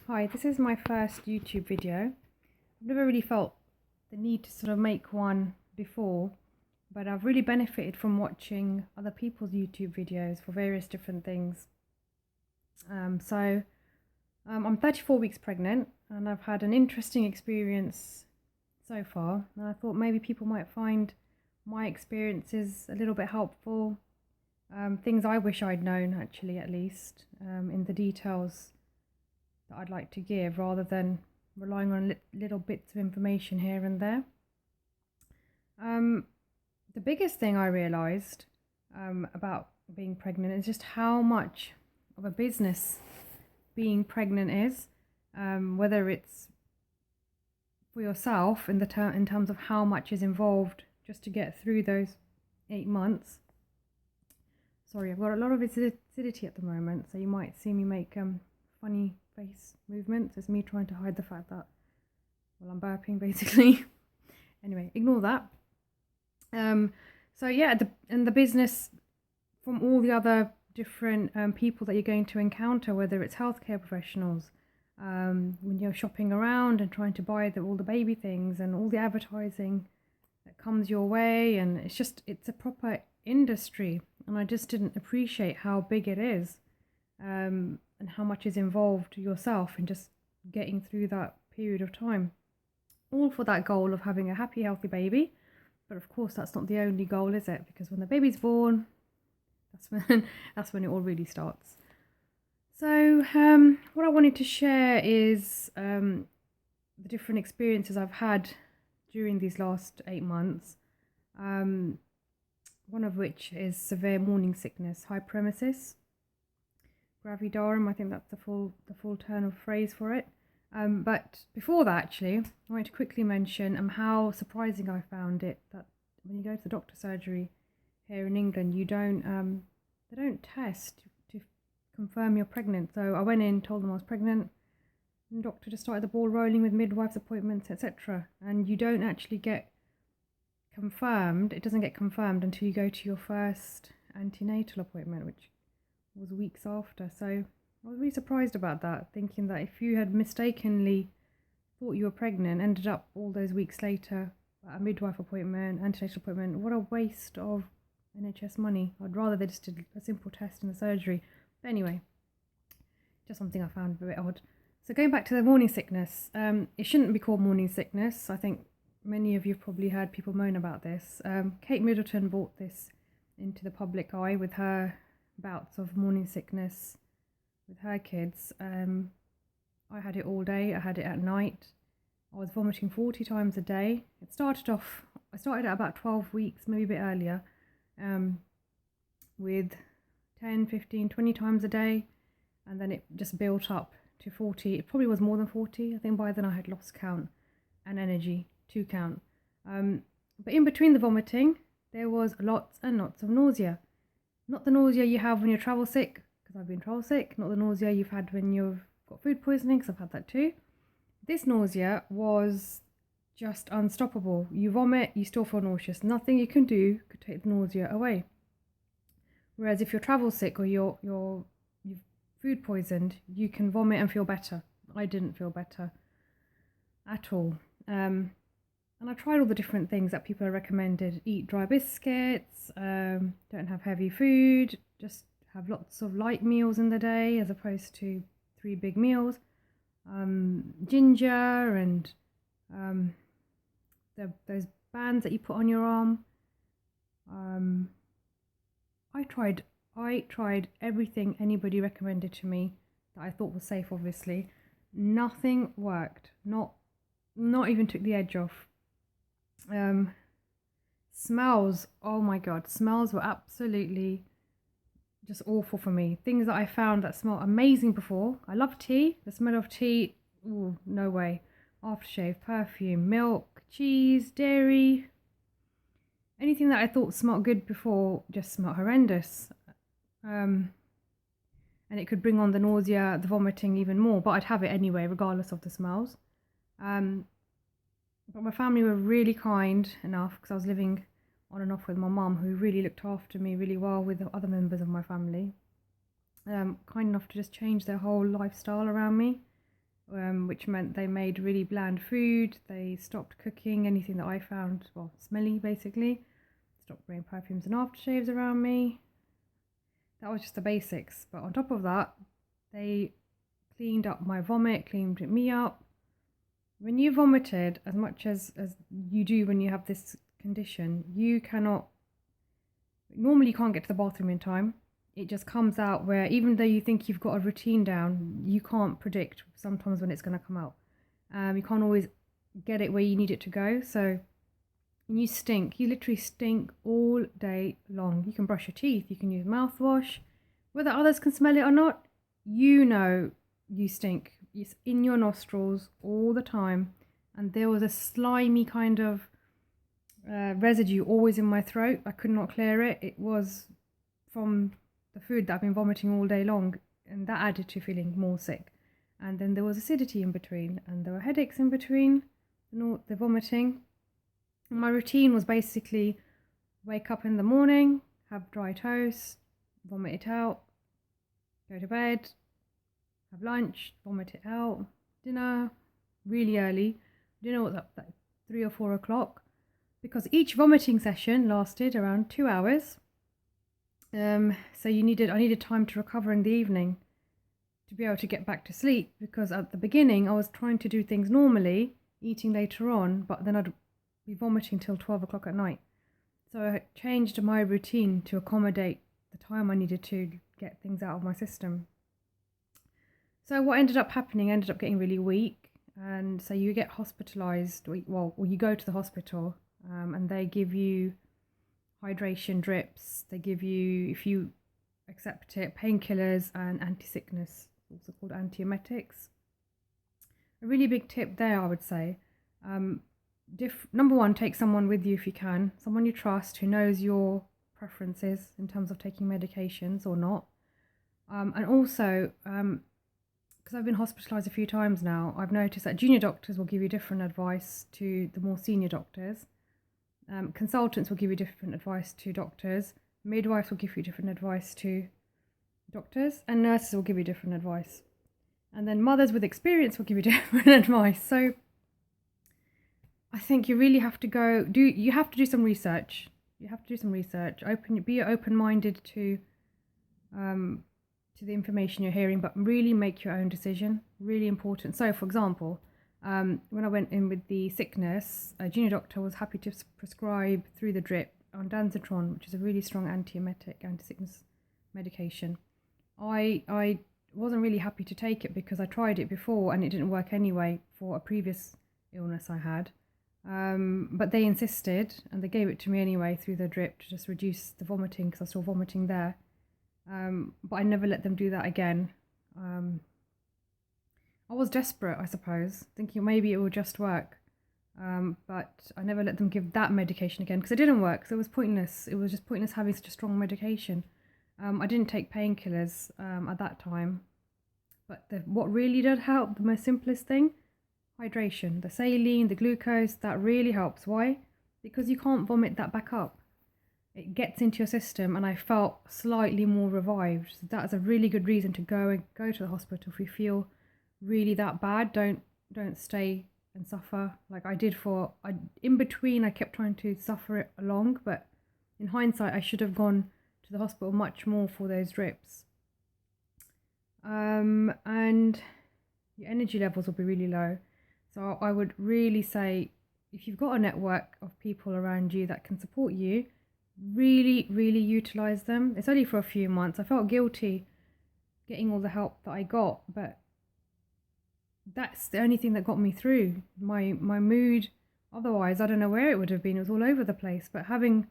Hi, this is my first YouTube video. I've never really felt the need to sort of make one before, but I've really benefited from watching other people's YouTube videos for various different things. I'm 34 weeks pregnant and I've had an interesting experience so far. And I thought maybe people might find my experiences a little bit helpful. Things I wish I'd known, actually, at least, in the details that I'd like to give, rather than relying on little bits of information here and there. The biggest thing I realised about being pregnant is just how much of a business being pregnant is, whether it's for yourself in terms of how much is involved just to get through those 8 months. Sorry, I've got a lot of acidity at the moment, so you might see me make funny face movements. It's me trying to hide the fact that, well, I'm burping basically. Anyway, ignore that. So yeah, the business from all the other different people that you're going to encounter, whether it's healthcare professionals, when you're shopping around and trying to buy all the baby things and all the advertising that comes your way, and it's a proper industry, and I just didn't appreciate how big it is, and how much is involved yourself in just getting through that period of time, all for that goal of having a happy, healthy baby. But of course, that's not the only goal, is it? Because when the baby's born, that's when it all really starts. So what I wanted to share is the different experiences I've had during these last 8 months. One of which is severe morning sickness, hyperemesis gravidarum. I think that's the full turn of phrase for it. But before that, actually, I want to quickly mention how surprising I found it that when you go to the doctor's surgery here in England, they don't test to confirm you're pregnant. So I went in, told them I was pregnant, and the doctor just started the ball rolling with midwife's appointments, etc. And you don't actually get confirmed. It doesn't get confirmed until you go to your first antenatal appointment, which was weeks after. So I was really surprised about that, thinking that if you had mistakenly thought you were pregnant, ended up all those weeks later at a midwife appointment, antenatal appointment, what a waste of NHS money. I'd rather they just did a simple test in the surgery. But anyway, just something I found a bit odd. So going back to the morning sickness, it shouldn't be called morning sickness. I think many of you have probably heard people moan about this. Kate Middleton brought this into the public eye with her bouts of morning sickness with her kids. I had it all day. I had it at night. I was vomiting 40 times a day. I started at about 12 weeks, maybe a bit earlier, with 10, 15, 20 times a day. And then it just built up to 40. It probably was more than 40. I think by then I had lost count and energy to count. But in between the vomiting, there was lots and lots of nausea. Not the nausea you have when you're travel sick, because I've been travel sick. Not the nausea you've had when you've got food poisoning, because I've had that too. This nausea was just unstoppable. You vomit, you still feel nauseous. Nothing you can do could take the nausea away. Whereas if you're travel sick or you've food poisoned, you can vomit and feel better. I didn't feel better at all. And I tried all the different things that people have recommended. Eat dry biscuits, don't have heavy food, just have lots of light meals in the day as opposed to 3 big meals. Ginger and those bands that you put on your arm. I tried everything anybody recommended to me that I thought was safe, obviously. Nothing worked. Not even took the edge off. Smells, oh my god, smells were absolutely just awful for me. Things that I found that smelled amazing before. I love tea. The smell of tea, ooh, no way. Aftershave, perfume, milk, cheese, dairy. Anything that I thought smelled good before just smelled horrendous. And it could bring on the nausea, the vomiting even more, but I'd have it anyway, regardless of the smells. But my family were really kind enough, because I was living on and off with my mum, who really looked after me really well with the other members of my family. Kind enough to just change their whole lifestyle around me. which meant they made really bland food. They stopped cooking anything that I found, well, smelly basically. Stopped spraying perfumes and aftershaves around me. That was just the basics. But on top of that, they cleaned up my vomit, cleaned me up. When you vomited as much as you do when you have this condition, you normally can't get to the bathroom in time. It just comes out where even though you think you've got a routine down, you can't predict sometimes when it's going to come out. You can't always get it where you need it to go. So you stink. You literally stink all day long. You can brush your teeth. You can use mouthwash. Whether others can smell it or not, you know you stink. It's in your nostrils all the time. And there was a slimy kind of residue always in my throat. I could not clear it. It was from the food that I've been vomiting all day long, and that added to feeling more sick. And then there was acidity in between, and there were headaches in between, the vomiting. And my routine was basically wake up in the morning, have dry toast, vomit it out, go to bed, have lunch, vomit it out, dinner really early. Dinner was up at 3 or 4 o'clock, because each vomiting session lasted around 2 hours. So I needed time to recover in the evening to be able to get back to sleep, because at the beginning I was trying to do things normally, eating later on, but then I'd be vomiting till 12 o'clock at night. So I changed my routine to accommodate the time I needed to get things out of my system. So what ended up happening, I ended up getting really weak, and so you get hospitalized, or you go to the hospital, and they give you hydration drips. They give you, if you accept it, painkillers and anti-sickness, also called antiemetics. A really big tip there, I would say. Number one, take someone with you if you can, someone you trust who knows your preferences in terms of taking medications or not. And also, because I've been hospitalised a few times now, I've noticed that junior doctors will give you different advice to the more senior doctors. Consultants will give you different advice to doctors. Midwives will give you different advice to doctors, and nurses will give you different advice. And then mothers with experience will give you different advice. So I think you really have to do some research. You have to do some research. Be open-minded to the information you're hearing, but really make your own decision. Really important. So, for example, when I went in with the sickness, a junior doctor was happy to prescribe through the drip ondansetron, which is a really strong antiemetic, anti-sickness medication. I wasn't really happy to take it because I tried it before and it didn't work anyway for a previous illness I had. But they insisted, and they gave it to me anyway through the drip to just reduce the vomiting, because I was still vomiting there. But I never let them do that again. I was desperate, I suppose, thinking maybe it would just work. But I never let them give that medication again because it didn't work. So it was pointless. It was just pointless having such a strong medication. I didn't take painkillers at that time. But what really did help, the most simplest thing, hydration. The saline, the glucose, that really helps. Why? Because you can't vomit that back up. It gets into your system, and I felt slightly more revived. So that's a really good reason to go to the hospital if you feel really that bad. Don't stay and suffer like I did in between. I kept trying to suffer it along, but in hindsight I should have gone to the hospital much more for those drips. And your energy levels will be really low. So I would really say, if you've got a network of people around you that can support you, really utilize them. It's only for a few months. I felt guilty getting all the help that I got, but that's the only thing that got me through. My mood, otherwise I don't know where it would have been. It was all over the place. But having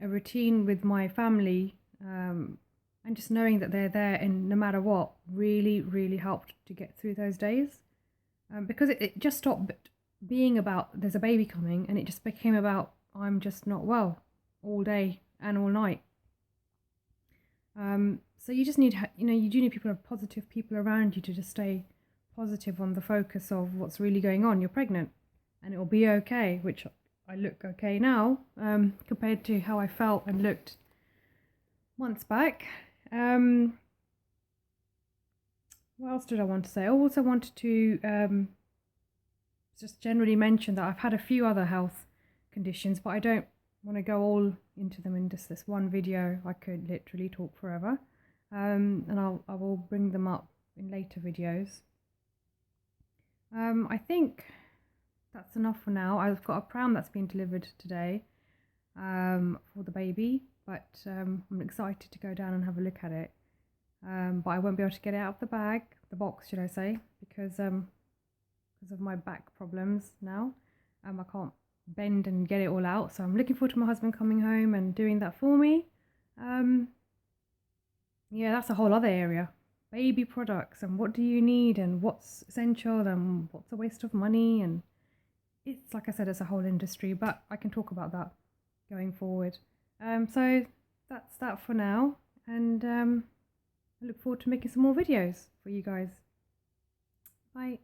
a routine with my family, and just knowing that they're there and no matter what, really helped to get through those days. Because it just stopped being about there's a baby coming, and it just became about I'm just not well all day and all night. So you just need, you do need positive people around you to just stay positive on the focus of what's really going on. You're pregnant and it will be okay, which I look okay now compared to how I felt and looked months back. what else did I want to say? I also wanted to just generally mention that I've had a few other health conditions, but I don't want to go all into them in just this one video. I could literally talk forever, and I will bring them up in later videos. I think that's enough for now. I've got a pram that's been delivered today for the baby, but I'm excited to go down and have a look at it. But I won't be able to get it out of the box, should I say, because of my back problems now. I can't bend and get it all out, so I'm looking forward to my husband coming home and doing that for me. Yeah, that's a whole other area. Baby products and what do you need and what's essential and what's a waste of money, and it's, like I said, it's a whole industry, but I can talk about that going forward. So that's that for now, and I look forward to making some more videos for you guys. Bye.